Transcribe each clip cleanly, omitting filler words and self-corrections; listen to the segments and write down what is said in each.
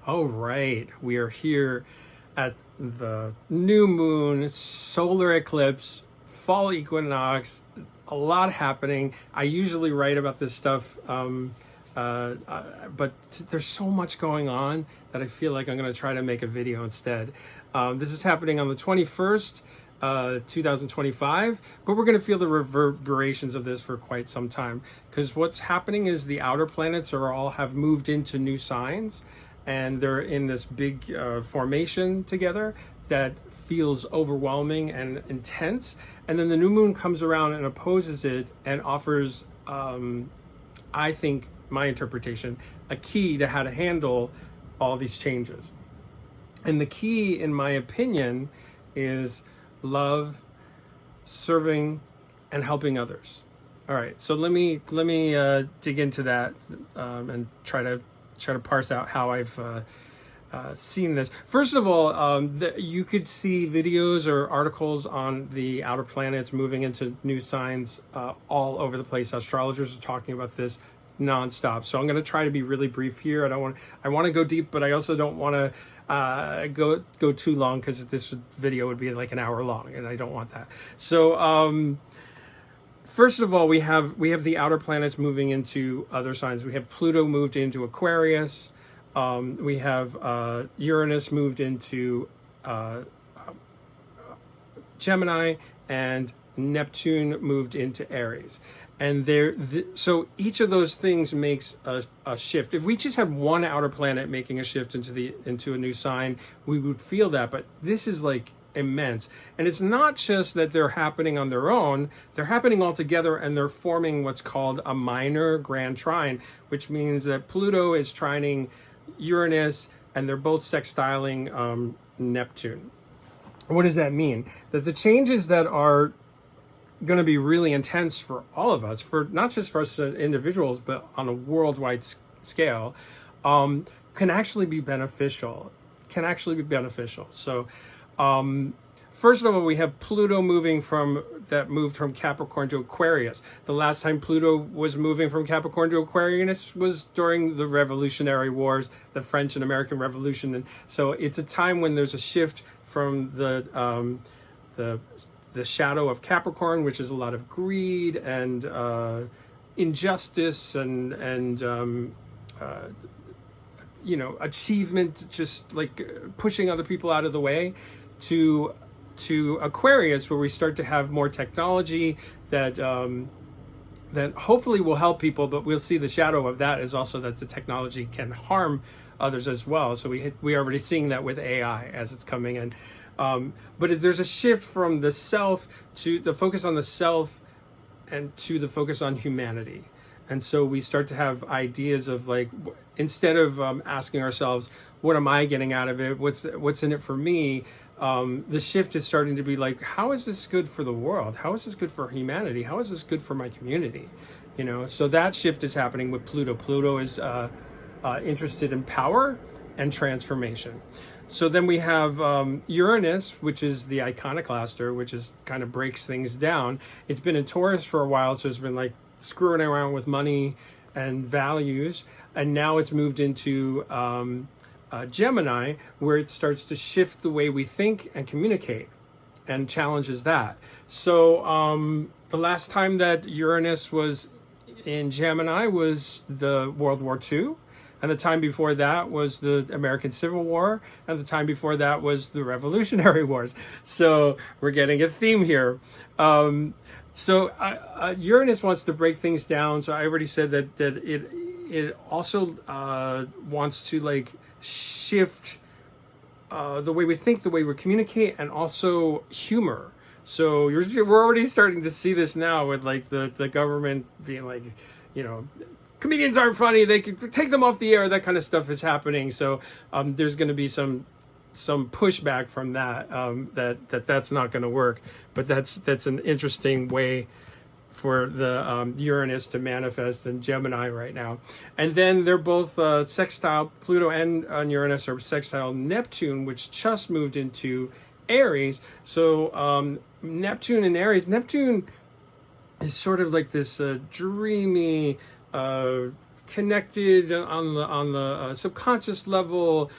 All right, we are here at the new moon, solar eclipse, fall equinox. A lot happening. I usually write about this stuff, but there's so much going on that I feel like I'm going to try to make a video instead. This is happening on the 21st. 2025, but we're going to feel the reverberations of this for quite some time, because what's happening is the outer planets have moved into new signs, and they're in this big formation together that feels overwhelming and intense, and then the new moon comes around and opposes it and offers, I think, my interpretation, a key to how to handle all these changes. And the key, in my opinion, is love, serving, and helping others. All right, so let me dig into that and try to parse out how I've seen this. First of all, you could see videos or articles on the outer planets moving into new signs all over the place. Astrologers are talking about this nonstop. So I'm going to try to be really brief here. I want to go deep, but I also don't want to go too long, because this video would be like an hour long, and I don't want that. So first of all, we have the outer planets moving into other signs. We have Pluto moved into Aquarius. We have Uranus moved into Gemini, and Neptune moved into Aries. And so each of those things makes a shift. If we just had one outer planet making a shift into a new sign, we would feel that. But this is like immense. And it's not just that they're happening on their own, they're happening all together, and they're forming what's called a minor grand trine, which means that Pluto is trining Uranus, and they're both sextiling Neptune. What does that mean? That the changes that are going to be really intense for all of us, for not just for us as individuals, but on a worldwide scale, can actually be beneficial. So first of all, we have Pluto moved from Capricorn to Aquarius. The last time Pluto was moving from Capricorn to Aquarius was during the Revolutionary Wars, the French and American Revolution. And so it's a time when there's a shift from the shadow of Capricorn, which is a lot of greed and injustice and achievement, just like pushing other people out of the way, to Aquarius, where we start to have more technology that hopefully will help people, but we'll see the shadow of that is also that the technology can harm others as well. So we're already seeing that with AI as it's coming in. But there's a shift from the self to the focus on the self, and to the focus on humanity. And so we start to have ideas of, like, instead of asking ourselves, what am I getting out of it? What's in it for me? The shift is starting to be like, how is this good for the world? How is this good for humanity? How is this good for my community? So that shift is happening with Pluto. Pluto is interested in power and transformation. So then we have Uranus, which is the iconoclaster, which is kind of breaks things down. It's been in Taurus for a while, so it's been like screwing around with money and values. And now it's moved into Gemini, where it starts to shift the way we think and communicate, and challenges that. So the last time that Uranus was in Gemini was the World War II. And the time before that was the American Civil War. And the time before that was the Revolutionary Wars. So we're getting a theme here. So Uranus wants to break things down. So I already said that it also wants to, like, shift the way we think, the way we communicate, and also humor. So we're already starting to see this now with, like, the government being like, comedians aren't funny, they could take them off the air, that kind of stuff is happening. So there's going to be some pushback from that, that's not going to work. But that's an interesting way for the Uranus to manifest in Gemini right now. And then they're both sextile, Pluto and Uranus are sextile Neptune, which just moved into Aries. So Neptune and Aries, Neptune is sort of like this dreamy, connected on the subconscious level,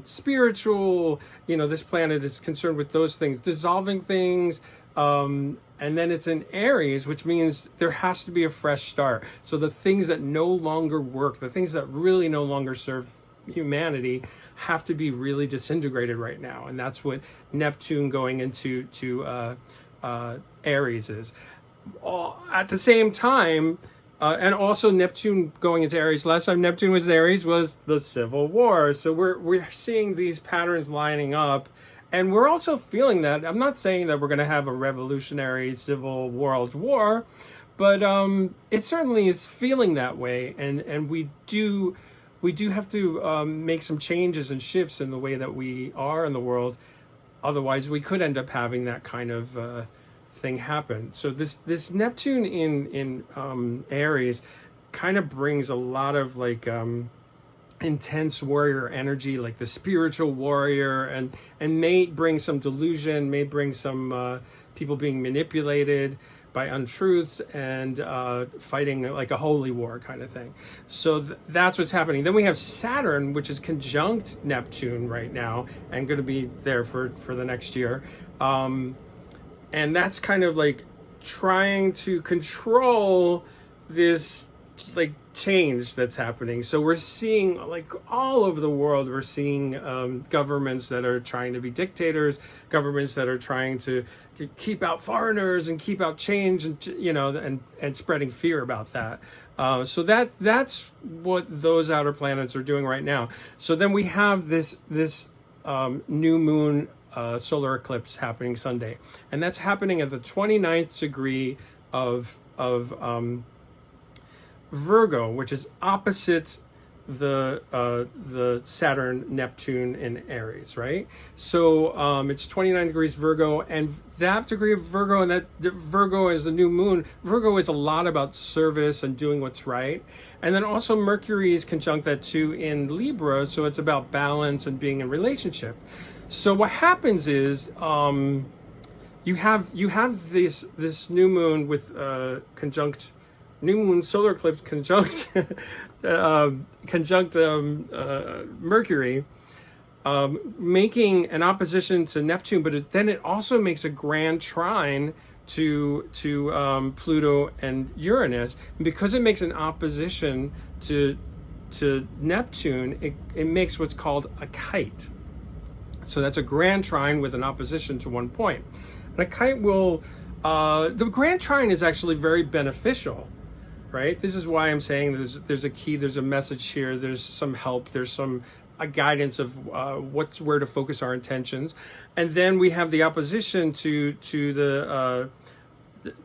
spiritual. This planet is concerned with those things, dissolving things. And then it's in Aries, which means there has to be a fresh start. So the things that no longer work, the things that really no longer serve humanity, have to be really disintegrated right now. And that's what Neptune going into Aries is. At the same time, and also Neptune going into Aries, last time Neptune was Aries was the Civil War. So we're seeing these patterns lining up. And we're also feeling that. I'm not saying that we're going to have a revolutionary civil world war, but it certainly is feeling that way. And we do have to make some changes and shifts in the way that we are in the world. Otherwise, we could end up having that kind of thing happen. So this Neptune in Aries kind of brings a lot of like intense warrior energy, like the spiritual warrior, and may bring some delusion, may bring some people being manipulated by untruths and fighting like a holy war kind of thing. So that's what's happening. Then we have Saturn, which is conjunct Neptune right now and going to be there for the next year. And that's kind of like trying to control this like change that's happening. So we're seeing like all over the world, we're seeing governments that are trying to be dictators, governments that are trying to keep out foreigners and keep out change, and and spreading fear about that. So that's what those outer planets are doing right now. So then we have this new moon solar eclipse happening Sunday, and that's happening at the 29th degree of Virgo, which is opposite the Saturn Neptune in Aries, right? So it's 29 degrees Virgo, and that degree of Virgo, and that Virgo is the new moon. Virgo is a lot about service and doing what's right. And then also Mercury is conjunct that too in Libra, so it's about balance and being in relationship. So what happens is you have this new moon with conjunct new moon solar eclipse conjunct Mercury, making an opposition to Neptune, but then it also makes a grand trine to Pluto and Uranus. And because it makes an opposition to Neptune, it makes what's called a kite. So that's a grand trine with an opposition to one point. And a kite will, the grand trine is actually very beneficial, right? This is why I'm saying there's a key, there's a message here, there's some help, there's a guidance of where to focus our intentions. And then we have the opposition to the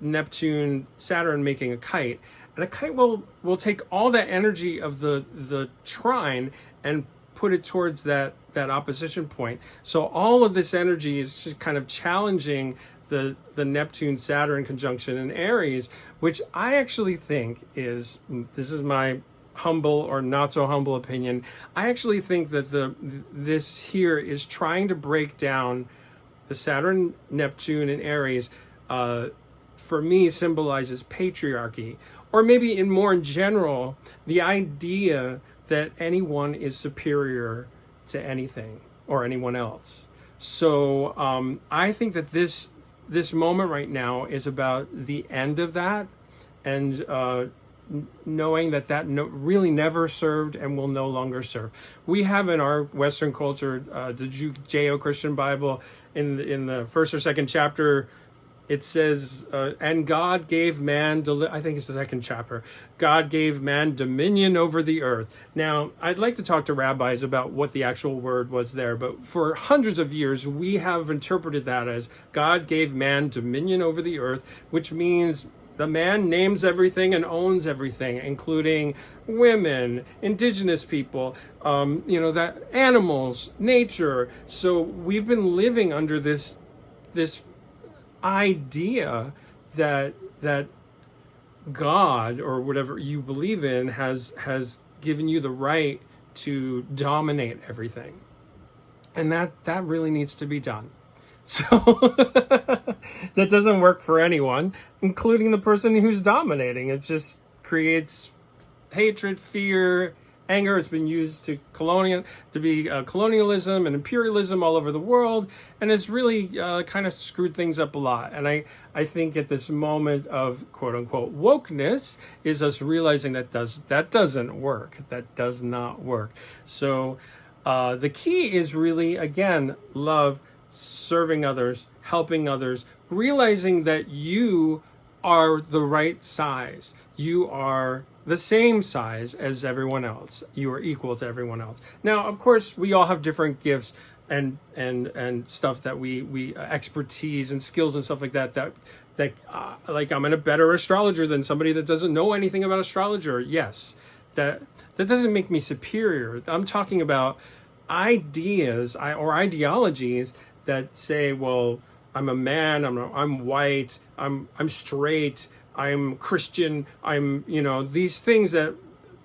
Neptune Saturn making a kite. And a kite will take all that energy of the trine and put it towards that opposition point. So all of this energy is just kind of challenging the Neptune Saturn conjunction in Aries, which I actually think this is my humble or not so humble opinion, I actually think that this here is trying to break down the Saturn Neptune in Aries. For me, symbolizes patriarchy, or maybe in general, the idea that anyone is superior to anything or anyone else. So I think that this moment right now is about the end of that, and knowing that really never served and will no longer serve. We have in our Western culture, the Judeo-Christian Bible, in the first or second chapter, it says, and God gave man, I think it's the second chapter, God gave man dominion over the earth. Now, I'd like to talk to rabbis about what the actual word was there, but for hundreds of years, we have interpreted that as God gave man dominion over the earth, which means the man names everything and owns everything, including women, indigenous people, that animals, nature. So we've been living under this idea that God, or whatever you believe in, has given you the right to dominate everything, and that really needs to be done. So that doesn't work for anyone, including the person who's dominating. It just creates hatred, fear, anger. It's been used to be colonialism and imperialism all over the world, and it's really kind of screwed things up a lot. And I think at this moment of quote unquote wokeness is us realizing that doesn't work. That does not work. So the key is really, again, love, serving others, helping others, realizing that you are the right size. You are the same size as everyone else. You are equal to everyone else. Now, of course, we all have different gifts and stuff that we expertise and skills and stuff like that like I'm a better astrologer than somebody that doesn't know anything about astrologer. Yes, that doesn't make me superior. I'm talking about ideas or ideologies that say, well, I'm a man, I'm white, I'm straight, I'm Christian, I'm, these things that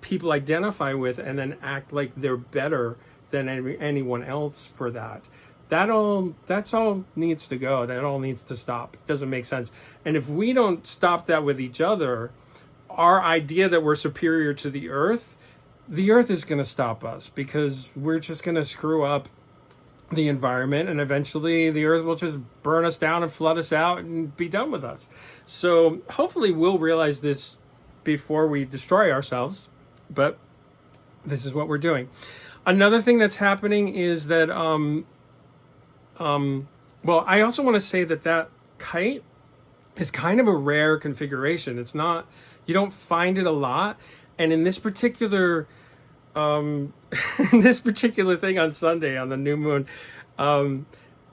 people identify with and then act like they're better than anyone else for that. That's all needs to go. That all needs to stop. It doesn't make sense. And if we don't stop that with each other, our idea that we're superior to the earth is going to stop us, because we're just going to screw up the environment, and eventually the earth will just burn us down and flood us out and be done with us. So hopefully we'll realize this before we destroy ourselves, but this is what we're doing. Another thing that's happening is that well, I also want to say that kite is kind of a rare configuration. It's not, you don't find it a lot. And in this particular this particular thing on Sunday on the new moon,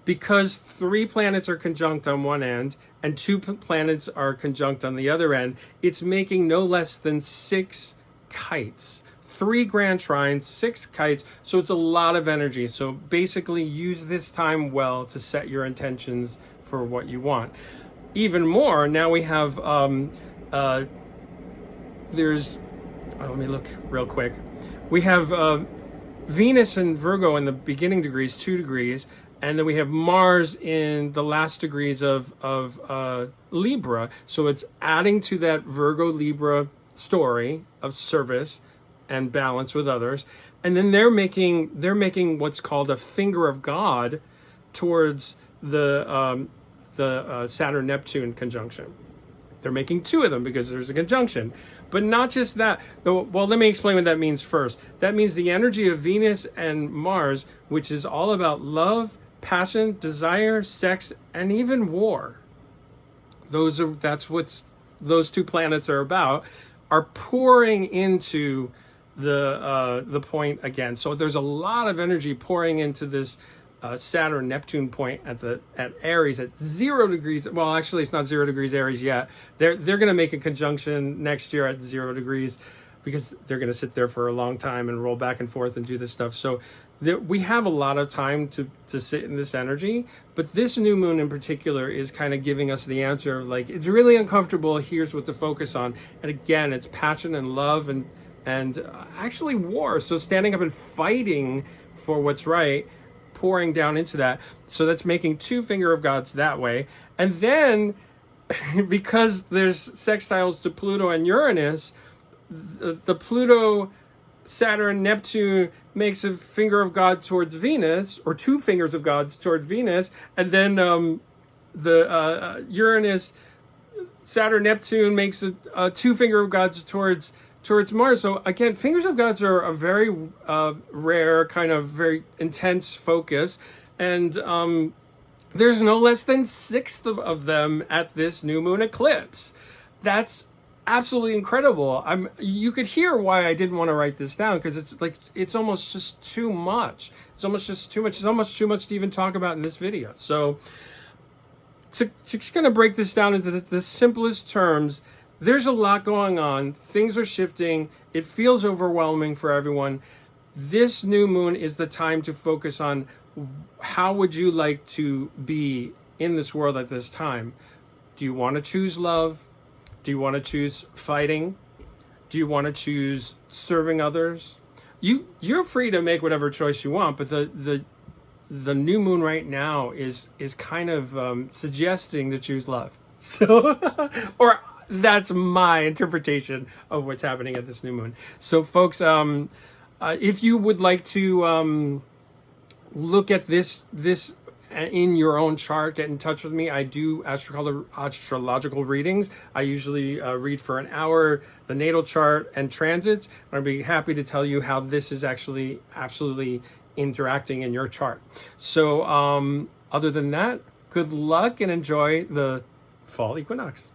because 3 planets are conjunct on one end and 2 planets are conjunct on the other end, it's making no less than 6 kites. 3 grand trines, 6 kites. So it's a lot of energy. So basically use this time well to set your intentions for what you want. Even more, now we have, let me look real quick. We have Venus and Virgo in the beginning degrees, 2 degrees, and then we have Mars in the last degrees of Libra. So it's adding to that Virgo Libra story of service and balance with others. And then they're making what's called a finger of God towards the Saturn-Neptune conjunction. They're making 2 of them because there's a conjunction. But not just that. Well, let me explain what that means first. That means the energy of Venus and Mars, which is all about love, passion, desire, sex, and even war. That's what those 2 planets are about, are pouring into the point again. So there's a lot of energy pouring into this Saturn Neptune point at Aries at 0 degrees. Well, actually it's not 0 degrees Aries yet. They're going to make a conjunction next year at 0 degrees, because they're going to sit there for a long time and roll back and forth and do this stuff. So we have a lot of time to sit in this energy, but this new moon in particular is kind of giving us the answer of, like, it's really uncomfortable. Here's what to focus on. And again, it's passion and love and actually war. So standing up and fighting for what's right, pouring down into that. So that's making 2 finger of gods that way. And then because there's sextiles to Pluto and Uranus, the Pluto, Saturn, Neptune makes a finger of God towards Venus, or 2 fingers of God towards Venus. And then the Uranus, Saturn, Neptune makes a 2 finger of gods towards Mars. So again, fingers of gods are a very rare, kind of very intense focus, and there's no less than 6 of them at this new moon eclipse. That's absolutely incredible. You could hear why I didn't want to write this down, because it's almost just too much. It's almost too much to even talk about in this video. So just gonna break this down into the simplest terms. There's a lot going on. Things are shifting. It feels overwhelming for everyone. This new moon is the time to focus on how would you like to be in this world at this time. Do you want to choose love? Do you want to choose fighting? Do you want to choose serving others? You're free to make whatever choice you want, but the new moon right now is kind of suggesting to choose love. So, or That's my interpretation of what's happening at this new moon. So, folks, if you would like to look at this in your own chart, get in touch with me. I do astrological readings. I usually read for an hour the natal chart and transits. I'd be happy to tell you how this is actually absolutely interacting in your chart. So other than that, good luck and enjoy the fall equinox.